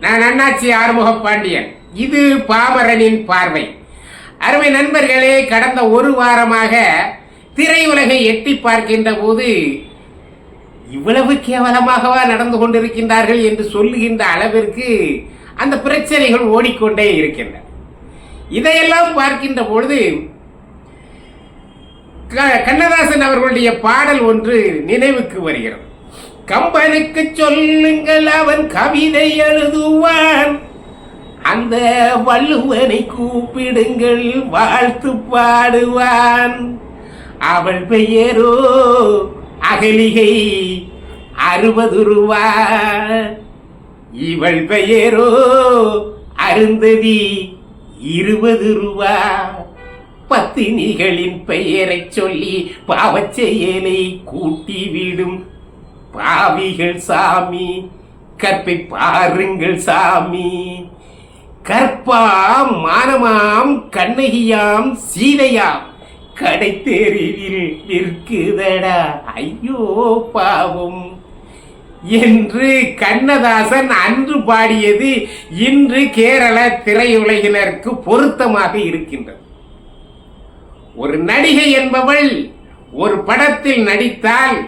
நான் அண்ணாச்சி ஆறுமுக பாண்டியன். இது பாமரனின் பார்வை. அருமை நண்பர்களே, கடந்த ஒரு வாரமாக திரையுலகை எட்டி பார்க்கின்ற போது இவ்வளவு கேவலமாகவா நடந்து கொண்டிருக்கின்றார்கள் என்று சொல்லுகின்ற அளவிற்கு அந்த பிரச்சனைகள் ஓடிக்கொண்டே இருக்கின்றன. இதையெல்லாம் பார்க்கின்ற பொழுது கண்ணதாசன் அவர்களுடைய பாடல் ஒன்று நினைவுக்கு வருகிறது. கம்பனுக்கு சொல்லுங்கள், அவன் கவிதை எழுதுவான். அந்த வள்ளுவனை கூப்பிடுங்கள், வாழ்த்து பாடுவான். அவள் பெயரோ அகலிகை 60 ரூபா, இவள் பெயரோ அருந்ததி 20 ரூபா. பத்தினிகளின் பெயரை சொல்லி பாவச்செயலை கூட்டிவிடும் பாவிகள் சாமி. கற்பை பாருங்கள் சாமி. கற்பாம் மானமாம் கண்ணகியாம் சீதையாம் கடை தெருவில் நிற்குதடா, ஐயோ பாவம் என்று கண்ணதாசன் அன்று பாடியது இன்று கேரள திரையுலகினருக்கு பொருத்தமாக இருக்கின்றது. ஒரு நடிகை என்பவள் ஒரு படத்தில் நடித்தால்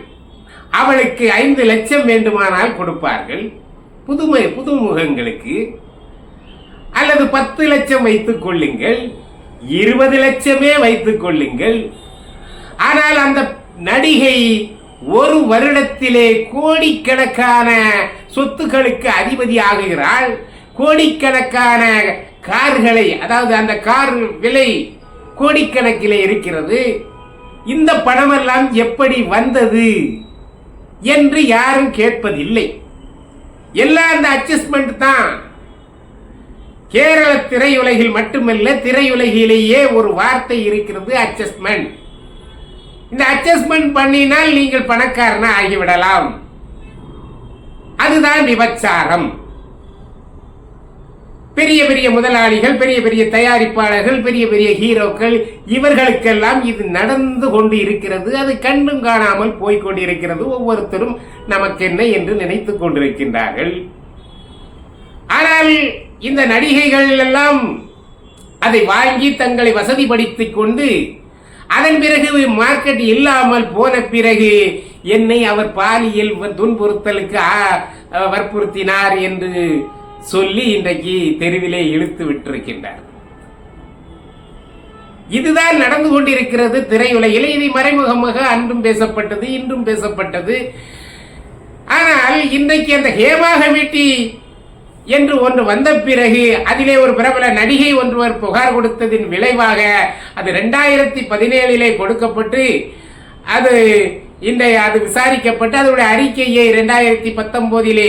அவளுக்கு 5 லட்சம் வேண்டுமானால் கொடுப்பார்கள் புதுமுகங்களுக்கு, அல்லது 10 லட்சம் வைத்துக் கொள்ளுங்கள், 20 லட்சமே வைத்துக் கொள்ளுங்கள். ஆனால் அந்த நடிகை ஒரு வருடத்திலே கோடிக்கணக்கான சொத்துக்களுக்கு அதிபதி ஆகுகிறாள். கோடிக்கணக்கான கார்களை, அதாவது அந்த கார் விலை கோடிக்கணக்கிலே இருக்கிறது. இந்த பணமெல்லாம் எப்படி வந்தது என்று யாரும் கேட்பதில்லை. எல்லாம் அந்த அட்ஜஸ்ட்மெண்ட் தான். கேரள திரையுலகில் மட்டுமல்ல, திரையுலகிலேயே ஒரு வார்த்தை இருக்கிறது, அட்ஜஸ்ட்மெண்ட். இந்த அட்ஜஸ்ட்மெண்ட் பண்ணினால் நீங்கள் பணக்காரனா ஆகிவிடலாம். அதுதான் விபச்சாரம். பெரிய பெரிய முதலாளிகள், பெரிய பெரிய தயாரிப்பாளர்கள், பெரிய பெரிய ஹீரோக்கள், இவர்களுக்கெல்லாம் இது நடந்து கொண்டு இருக்கிறது. அது கண்டும் காணாமல் போய்கொண்டிருக்கிறது. ஒவ்வொருத்தரும் நமக்கு என்ன என்று நினைத்துக் கொண்டிருக்கின்றார்கள். ஆனால் இந்த நடிகைகள் எல்லாம் அதை வாங்கி தங்களை வசதிப்படுத்திக் கொண்டு, அதன் பிறகு மார்க்கெட் இல்லாமல் போன பிறகு என்னை அவர் பாலியல் துன்புறுத்தலுக்கு வற்புறுத்தினார் என்று சொல்லி இன்றைக்கு தெருவிலே இழுத்து விட்டிருக்கின்றார். இதுதான் நடந்து கொண்டிருக்கிறது திரையுலகில். இது மறைமுகமாக அன்றும் பேசப்பட்டது, இன்றும் பேசப்பட்டது. ஆனால் இன்றைக்கு அந்த ஹேமா கமிட்டி என்று ஒன்று வந்த பிறகு அதிலே ஒரு பிரபல நடிகை ஒருவர் புகார் கொடுத்ததின் விளைவாக அது 2017 கொடுக்கப்பட்டு அது விசாரிக்கப்பட்டு அதனுடைய அறிக்கையை 2019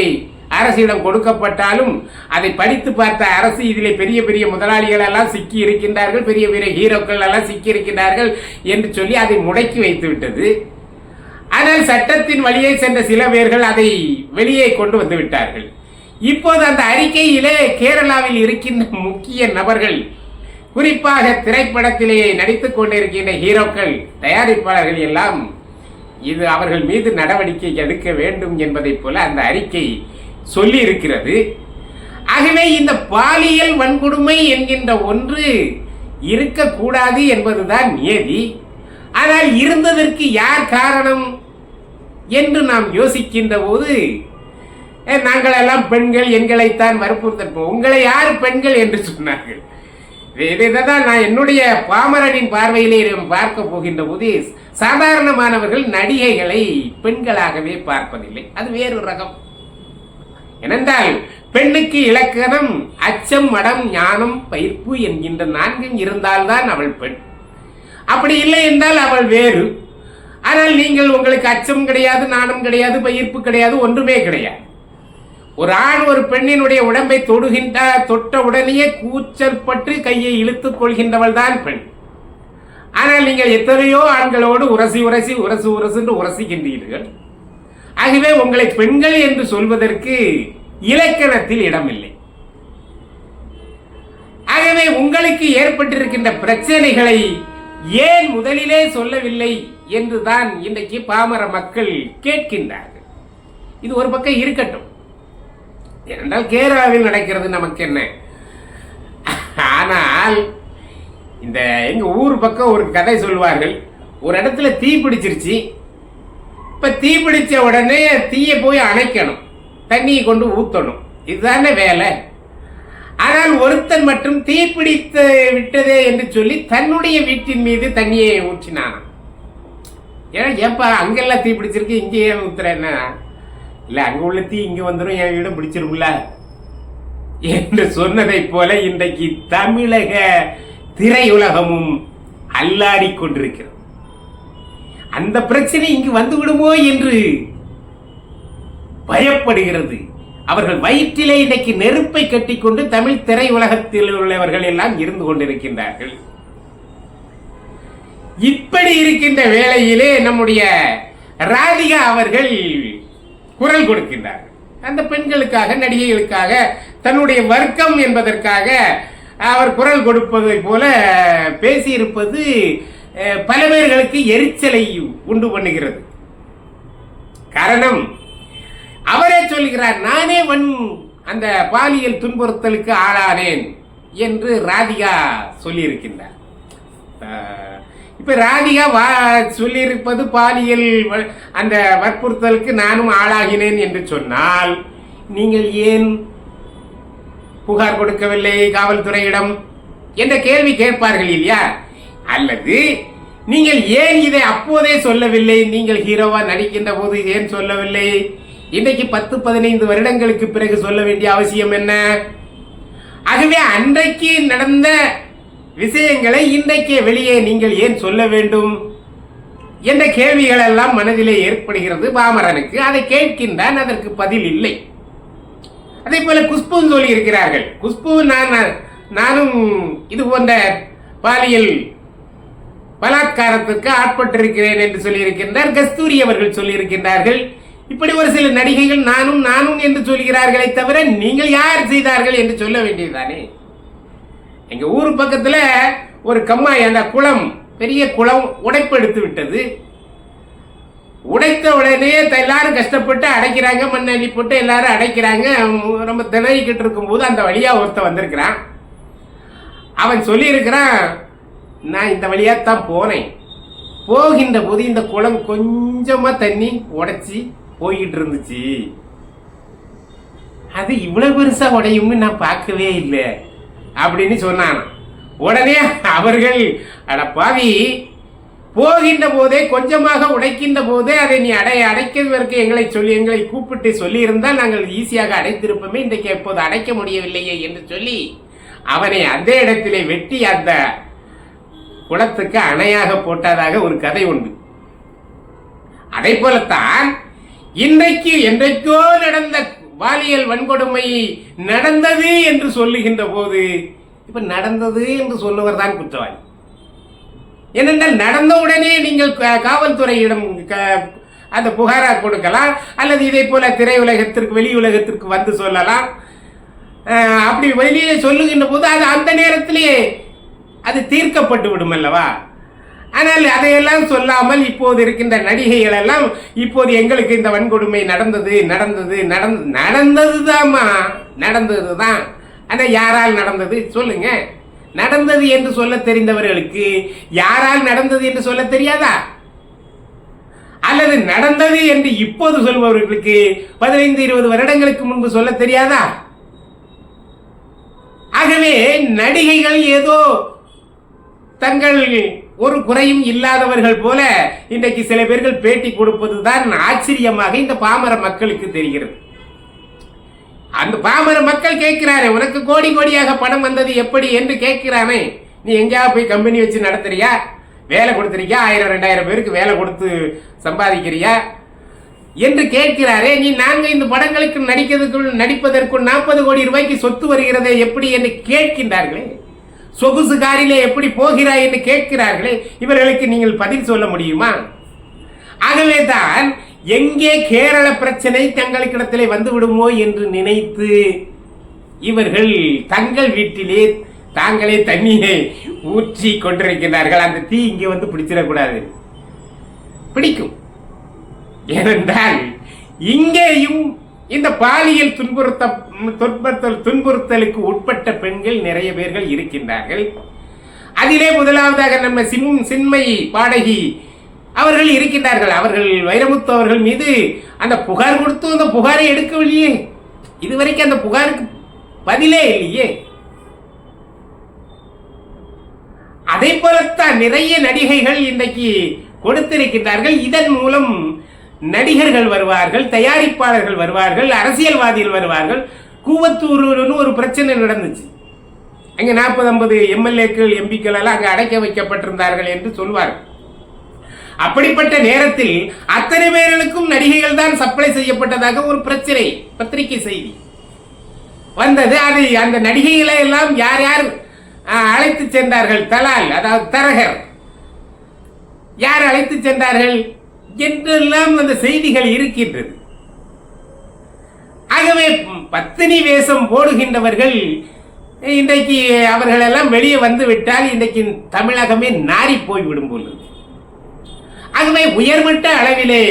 அரசிடம் கொடுக்கப்பட்டாலும் அதை படித்து பார்த்த அரசு இதிலே பெரிய பெரிய முதலாளிகள் எல்லாம் சிக்கி இருக்கின்றார்கள், பெரிய பெரிய ஹீரோக்கள் எல்லாம் சிக்கி இருக்கின்றார்கள் என்று சொல்லி அதை முடக்கி வைத்து விட்டது. ஆனால் சட்டத்தின் வழியே சென்ற சில பேர்கள் அதை வெளியே கொண்டு வந்து விட்டார்கள். இப்போது அந்த அறிக்கையிலே கேரளாவில் இருக்கின்ற முக்கிய நபர்கள், குறிப்பாக திரைப்படத்திலே நடித்துக் கொண்டிருக்கின்ற ஹீரோக்கள், தயாரிப்பாளர்கள் எல்லாம் இது அவர்கள் மீது நடவடிக்கை எடுக்க வேண்டும் என்பதை போல அந்த அறிக்கை சொல்லி இருக்கிறது. ஆகவே இந்த பாலியல் வன்கொடுமை என்கின்ற ஒன்று இருக்கக்கூடாது என்பதுதான் நியதி. ஆனால் இருந்ததற்கு யார் காரணம் என்று நாம் யோசிக்கின்ற போது, நாங்கள் எல்லாம் பெண்கள், எங்களைத்தான் வற்புறுத்தப்போம். உங்களை யார் பெண்கள் என்று சொன்னார்கள்? இதைதான் நான் என்னுடைய பாமரனின் பார்வையிலே பார்க்க போகின்ற போது, சாதாரணமானவர்கள் நடிகைகளை பெண்களாகவே பார்ப்பதில்லை. அது வேறு ரகம். ஏனென்றால் பெண்ணுக்கு இலக்கணம் அச்சம், மடம், ஞானம், பயிர்ப்பு என்கின்ற 4 இருந்தால்தான் அவள் பெண். அப்படி இல்லை என்றால் அவள் வேறு. ஆனால் நீங்கள், உங்களுக்கு அச்சம் கிடையாது, நாணம் கிடையாது, பயிர்ப்பு கிடையாது, ஒன்றுமே கிடையாது. ஒரு ஆண் ஒரு பெண்ணினுடைய உடம்பை தொட்ட உடனேயே கூச்சல் பட்டு கையை இழுத்துக் கொள்கின்றவள் தான் பெண். ஆனால் நீங்கள் எத்தனையோ ஆண்களோடு உரசுகின்றீர்கள். ஆகவே உங்களை பெண்கள் என்று சொல்வதற்கு இலக்கணத்தில் இடமில்லை. ஆகவே உங்களுக்கு ஏற்பட்டிருக்கின்ற பிரச்சனைகளை ஏன் முதலிலே சொல்லவில்லை என்றுதான் இன்றைக்கு பாமர மக்கள் கேட்கின்றார்கள். இது ஒரு பக்கம் இருக்கட்டும். ஏனென்றால் கேரளாவில் நடக்கிறது நமக்கு என்ன. ஆனால் இந்த எங்க ஊர் பக்கம் ஒரு கதை சொல்வார்கள். ஒரு இடத்துல தீ பிடிச்சிருச்சு. இப்ப தீ பிடிச்ச உடனே தீயை போய் அணைக்கணும், தண்ணியை கொண்டு ஊத்தணும், இதுதானே வேலை. ஆனால் ஒருத்தன் மட்டும் தீ பிடித்து விட்டதே என்று சொல்லி தன்னுடைய வீட்டின் மீது தண்ணியை ஊற்றினான். ஏன்னா ஏப்பா அங்கெல்லாம் தீ பிடிச்சிருக்கு, இங்கே ஏன் ஊத்துறேன்னா, இல்ல அங்க உள்ள தீ இங்க வந்துடும், என் வீடும் பிடிச்சிருக்குல்ல என்று சொன்னதை போல இன்றைக்கு தமிழக திரையுலகமும் அல்லாடி கொண்டிருக்கிறது. அந்த பிரச்சனை இங்கு வந்து விடுமோ என்று பயப்படுகிறது. அவர்கள் வயிற்றிலே இன்றைக்கு நெருப்பை கட்டிக்கொண்டு தமிழ் திரையுலகத்தில் உள்ளவர்கள் எல்லாம் இருந்து கொண்டிருக்கின்றார்கள். இப்படி இருக்கின்ற வேளையிலே நம்முடைய ராதிகா அவர்கள் குரல் கொடுக்கின்றார்கள். அந்த பெண்களுக்காக, நடிகைகளுக்காக, தன்னுடைய வர்க்கம் என்பதற்காக அவர் குரல் கொடுப்பதை போல பேசியிருப்பது பல பேர்களுக்கு எரிச்சலை உண்டு பண்ணுகிறது. காரணம், அவரே சொல்கிறார், நானே அந்த பாலியல் துன்புறுத்தலுக்கு ஆளானேன் என்று ராதிகா சொல்லியிருக்கின்றார். இப்ப ராதிகா சொல்லியிருப்பது பாலியல் அந்த வற்புறுத்தலுக்கு நானும் ஆளாகினேன் என்று சொன்னால், நீங்கள் ஏன் புகார் கொடுக்கவில்லை காவல்துறையிடம் என்ற கேள்வி கேட்பார்கள் இல்லையா? அல்லது நீங்கள் ஏன் இதை அப்போதே சொல்லவில்லை, நீங்கள் ஹீரோவா நடிக்கின்ற போது ஏன் சொல்லவில்லை, இன்றைக்கு 10-15 வருடங்களுக்கு பிறகு சொல்ல வேண்டிய அவசியம் என்ன? ஆகவே அன்றைக்கு நடந்த விஷயங்களை இன்றைக்கே வெளியே நீங்கள் ஏன் சொல்ல வேண்டும் என்ற கேள்விகள் எல்லாம் மனதிலே ஏற்படுகிறது பாமரனுக்கு. அதை கேட்கின்றான், அதற்கு பதில் இல்லை. அதே போல குஷ்பு சொல்லி இருக்கிறார்கள். குஷ்பு நானும் இது போன்ற பாலியல் பலாத்காரத்துக்கு ஆட்பட்டிருக்கிறேன் என்று சொல்லியிருக்கின்றார். கஸ்தூரி அவர்கள் சொல்லியிருக்கின்றார்கள். இப்படி ஒரு சில நடிகைகள் நானும் என்று சொல்கிறார்களே தவிர நீங்கள் யார் செய்தார்கள் என்று சொல்ல வேண்டியதுதானே. எங்க ஊர் பக்கத்துல ஒரு கம்மாய், அந்த குளம், பெரிய குளம் உடைப்பெடுத்து விட்டது. உடைத்த உடனே எல்லாரும் கஷ்டப்பட்டு அடைக்கிறாங்க, மண்ணள்ளி போட்டு எல்லாரும் அடைக்கிறாங்க. ரொம்ப திணறிக்கிட்டு இருக்கும் போது அந்த வழியா ஒருத்த வந்திருக்கிறான். அவன் சொல்லி இருக்கிறான், நான் இந்த வழியாத்தான் போனேன், போகின்ற போது இந்த குளம் கொஞ்சமா தண்ணி உடைச்சி போயிட்டு இருந்துச்சு, அது இவ்வளவு பெருசா உடையும்னு நான் பார்க்கவே இல்லை அப்படின்னு சொன்னான். உடனே அவர்கள், அட பாவி, போகின்ற போதே கொஞ்சமாக உடைக்கின்ற போதே அதை நீ அடைக்கிறதற்கு எங்களை கூப்பிட்டு சொல்லி இருந்தால் நாங்கள் ஈஸியாக அடைத்திருப்போமே, இன்றைக்கு எப்போது அடைக்க முடியவில்லையே என்று சொல்லி அவனை அந்த இடத்திலே வெட்டி அந்த குளத்துக்கு அணையாக போட்டதாக ஒரு கதை உண்டு. அதை போலத்தான் இன்றைக்கு என்றைக்கோ நடந்த பாலியல் வன்கொடுமை நடந்தது என்று சொல்லுகின்ற போது இப்ப நடந்தது என்று சொல்லுவர் தான் குற்றவாளி. ஏனென்றால் நடந்தவுடனே நீங்கள் காவல்துறையிடம் அந்த புகாரா கொடுக்கலாம், அல்லது இதை போல திரையுலகத்திற்கு, வெளி உலகத்திற்கு வந்து சொல்லலாம். அப்படி வெளியே சொல்லுகின்ற போது அது அந்த நேரத்திலேயே அது தீர்க்கப்பட்டு விடும் அல்லவா. ஆனால் அதையெல்லாம் சொல்லாமல் இப்போது இருக்கின்ற நடிகைகள் எல்லாம் இப்போது எங்களுக்கு இந்த வன்கொடுமை நடந்ததுதான். ஆனால் யாரால் நடந்தது சொல்லுங்க. நடந்தது என்று சொல்ல தெரிந்தவர்களுக்கு யாரால் நடந்தது என்று சொல்ல தெரியாதா? அல்லது நடந்தது என்று இப்போது சொல்பவர்களுக்கு 15-20 வருடங்களுக்கு முன்பு சொல்ல தெரியாதா? ஆகவே நடிகைகள் ஏதோ தங்கள் ஒரு குறையும் இல்லாதவர்கள் போல இன்றைக்கு சில பேர்கள் பேட்டி கொடுப்பதுதான் ஆச்சரியமாக இந்த பாமர மக்களுக்கு தெரிகிறது. அந்த பாமர மக்கள் கேட்கிறாரே, உனக்கு கோடி கோடியாக பணம் வந்தது எப்படி என்று கேட்கிறானே, நீ எங்கேயாவது போய் கம்பெனி வச்சு நடத்துறியா, வேலை கொடுத்துறியா, 1000-2000 பேருக்கு வேலை கொடுத்து சம்பாதிக்கிறியா என்று கேட்கிறாரே. நீ 4-5 படங்களுக்கு நடிப்பதற்குள் 40 கோடி ரூபாய்க்கு சொத்து வருகிறதே எப்படி என்று கேட்கின்றார்களே. சொகுசு காரிலே எப்படி போகிறாய் என்று கேட்கிறார்களே. இவர்களுக்கு நீங்கள் பதில் சொல்ல முடியுமா? ஆகவே தான் எங்கே கேரள பிரச்சனை தங்களுக்கிடத்திலே வந்து விடுமோ என்று நினைத்து இவர்கள் தங்கள் வீட்டிலே தாங்களே தண்ணியை ஊற்றி கொண்டிருக்கிறார்கள். அந்த தீ இங்கே வந்து பிடிச்சிடக்கூடாது. பிடிக்கும். ஏனென்றால் இங்கேயும் இந்த பாலியல் துன்புறுத்தலுக்கு உட்பட்ட பெண்கள் நிறைய பேர்கள் இருக்கின்றார்கள். அதிலே முதலாவதாக நம்ம சின்மயி பாடகி அவர்கள் இருக்கின்றார்கள். அவர்கள் வைரமுத்து அவர்கள் மீது அந்த புகார் கொடுத்து அந்த புகாரை எடுக்கவில்லையே, இதுவரைக்கும் அந்த புகாருக்கு பதிலே இல்லையே. அதே போலத்தான் நிறைய நடிகைகள் இன்றைக்கு கொடுத்திருக்கின்றார்கள். இதன் மூலம் நடிகர்கள் வருவார்கள், தயாரிப்பாளர்கள் வருவார்கள், அரசியல்வாதிகள் வருவார்கள். கூவத்தூர்னு ஒரு பிரச்சனை நடந்துச்சு. அங்கே 40-50 எம்எல்ஏக்கள் எம்பிக்கள் எல்லாம் அங்கே அடைக்க வைக்கப்பட்டிருந்தார்கள் என்று சொல்வார்கள். அப்படிப்பட்ட நேரத்தில் அத்தனை பேர்களுக்கும் நடிகைகள் தான் சப்ளை செய்யப்பட்டதாக ஒரு பிரச்சனை பத்திரிகை செய்தி வந்தது. அது அந்த நடிகைகளை எல்லாம் யார் யார் அழைத்து சென்றார்கள், தலால் அதாவது தரகர் யார் அழைத்து சென்றார்கள் என்றெல்லாம் அந்த செய்திகள் இருக்கின்றது. ஆகவே பத்தினி வேஷம் போடுகின்றவர்கள் இன்றைக்கு அவர்கள் எல்லாம் வெளியே வந்து விட்டால் இன்றைக்கு தமிழகமே நாரி போய்விடும் போல. ஆகவே உயர்மட்ட அளவிலே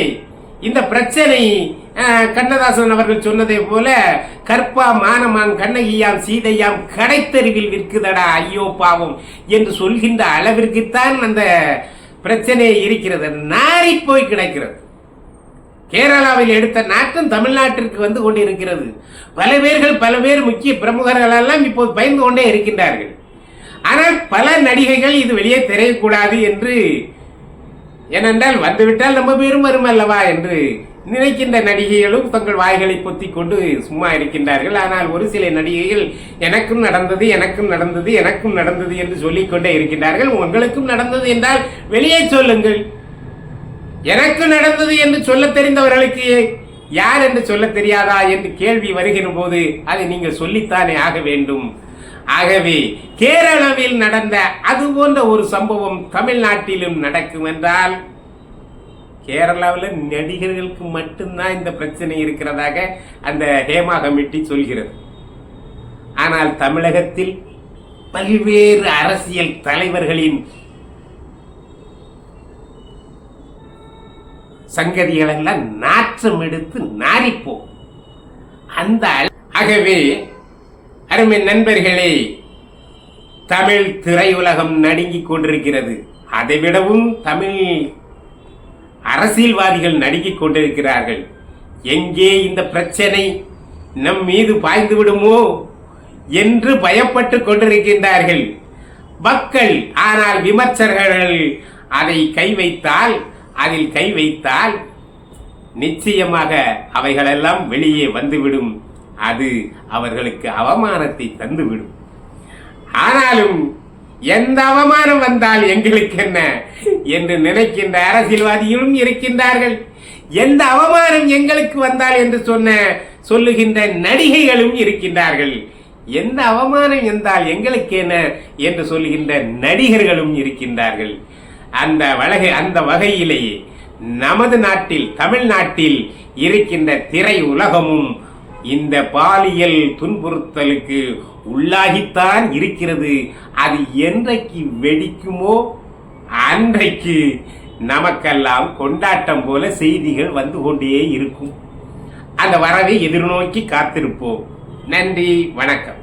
இந்த பிரச்சனை கண்ணதாசன் அவர்கள் சொன்னதை போல கற்பா மானமாம் கண்ணகியாம் சீதையாம் கடைத்தெருவில் விற்குதடா ஐயோ பாவம் என்று சொல்கின்ற அளவிற்குத்தான் அந்த பிரச்சனை இருக்கிறது, நாரி போய் கிடக்கிறது. கேரளாவில் எடுத்த நாட்டம் தமிழ்நாட்டிற்கு வந்து கொண்டிருக்கிறது. பல பேர் முக்கிய பிரமுகர்கள் எல்லாம் இப்போது பயந்து கொண்டே இருக்கின்றார்கள். ஆனால் பல நடிகைகள் இது வெளியே தெரியக்கூடாது என்று, ஏனென்றால் வந்துவிட்டால் நம்ம பேரும் வரும் அல்லவா என்று நினைக்கின்ற நடிகைகளும் தங்கள் வாய்களை பொத்திக் கொண்டு சும்மா இருக்கின்றார்கள். ஆனால் ஒரு சில நடிகைகள் எனக்கும் நடந்தது எனக்கும் நடந்தது எனக்கும் நடந்தது என்று சொல்லிக்கொண்டே இருக்கின்றார்கள். உங்களுக்கும் நடந்தது என்றால் வெளியே சொல்லுங்கள். எனக்கு நடந்தது என்று சொல்ல தெரிந்தவர்களுக்கு யார் என்று சொல்ல தெரியாதா என்று கேள்வி வருகிற போது அதை நீங்கள் சொல்லித்தானே ஆக வேண்டும். ஆகவே கேரளாவில் நடந்த அது போன்ற ஒரு சம்பவம் தமிழ்நாட்டிலும் நடக்கும் என்றால் கேரளாவில் நடிகர்களுக்கு மட்டும்தான் இந்த பிரச்சனை இருக்கிறதாக அந்த ஹேமா கமிட்டி சொல்கிறது. ஆனால் தமிழகத்தில் பல்வேறு அரசியல் தலைவர்களின் சங்கதிகள் எல்லாம் நாற்றம் எடுத்து நாரிப்போம். அந்த ஆகவே அருமை நண்பர்களே, தமிழ் திரையுலகம் நடுங்கிக் கொண்டிருக்கிறது. அதைவிடவும் தமிழ் அரசியல்வாதிகள் நடுங்கிக் கொண்டிருக்கிறார்கள். எங்கே இந்த பிரச்சனை நம் மீது பாய்ந்து விடுமோ என்று பயப்பட்டு கொண்டிருக்கின்றார்கள் மக்கள். ஆனால் விமர்சகர்கள் அதை அதில் கை வைத்தால் நிச்சயமாக அவைகளெல்லாம் வெளியே வந்துவிடும். அது அவர்களுக்கு அவமானத்தை தந்துவிடும். ஆனாலும் எந்த அவமானம் வந்தால் எங்களுக்கு என்ன என்று நினைக்கின்ற அரசியல்வாதிகளும் இருக்கின்றார்கள். எந்த அவமானம் எங்களுக்கு வந்தால் என்று சொல்லுகின்ற நடிகைகளும் இருக்கின்றார்கள். எந்த அவமானம் என்றால் எங்களுக்கு என்ன என்று சொல்லுகின்ற நடிகர்களும் இருக்கின்றார்கள். அந்த வகையிலேயே நமது நாட்டில் தமிழ்நாட்டில் இருக்கின்ற திரை உலகமும் இந்த பாலியல் துன்புறுத்தலுக்கு உள்ளாகித்தான் இருக்கிறது. அது என்றைக்கு வெடிக்குமோ அன்றைக்கு நமக்கெல்லாம் கொண்டாட்டம் போல செய்திகள் வந்து கொண்டே இருக்கும். அந்த வரவை எதிர்நோக்கி காத்திருப்போம். நன்றி, வணக்கம்.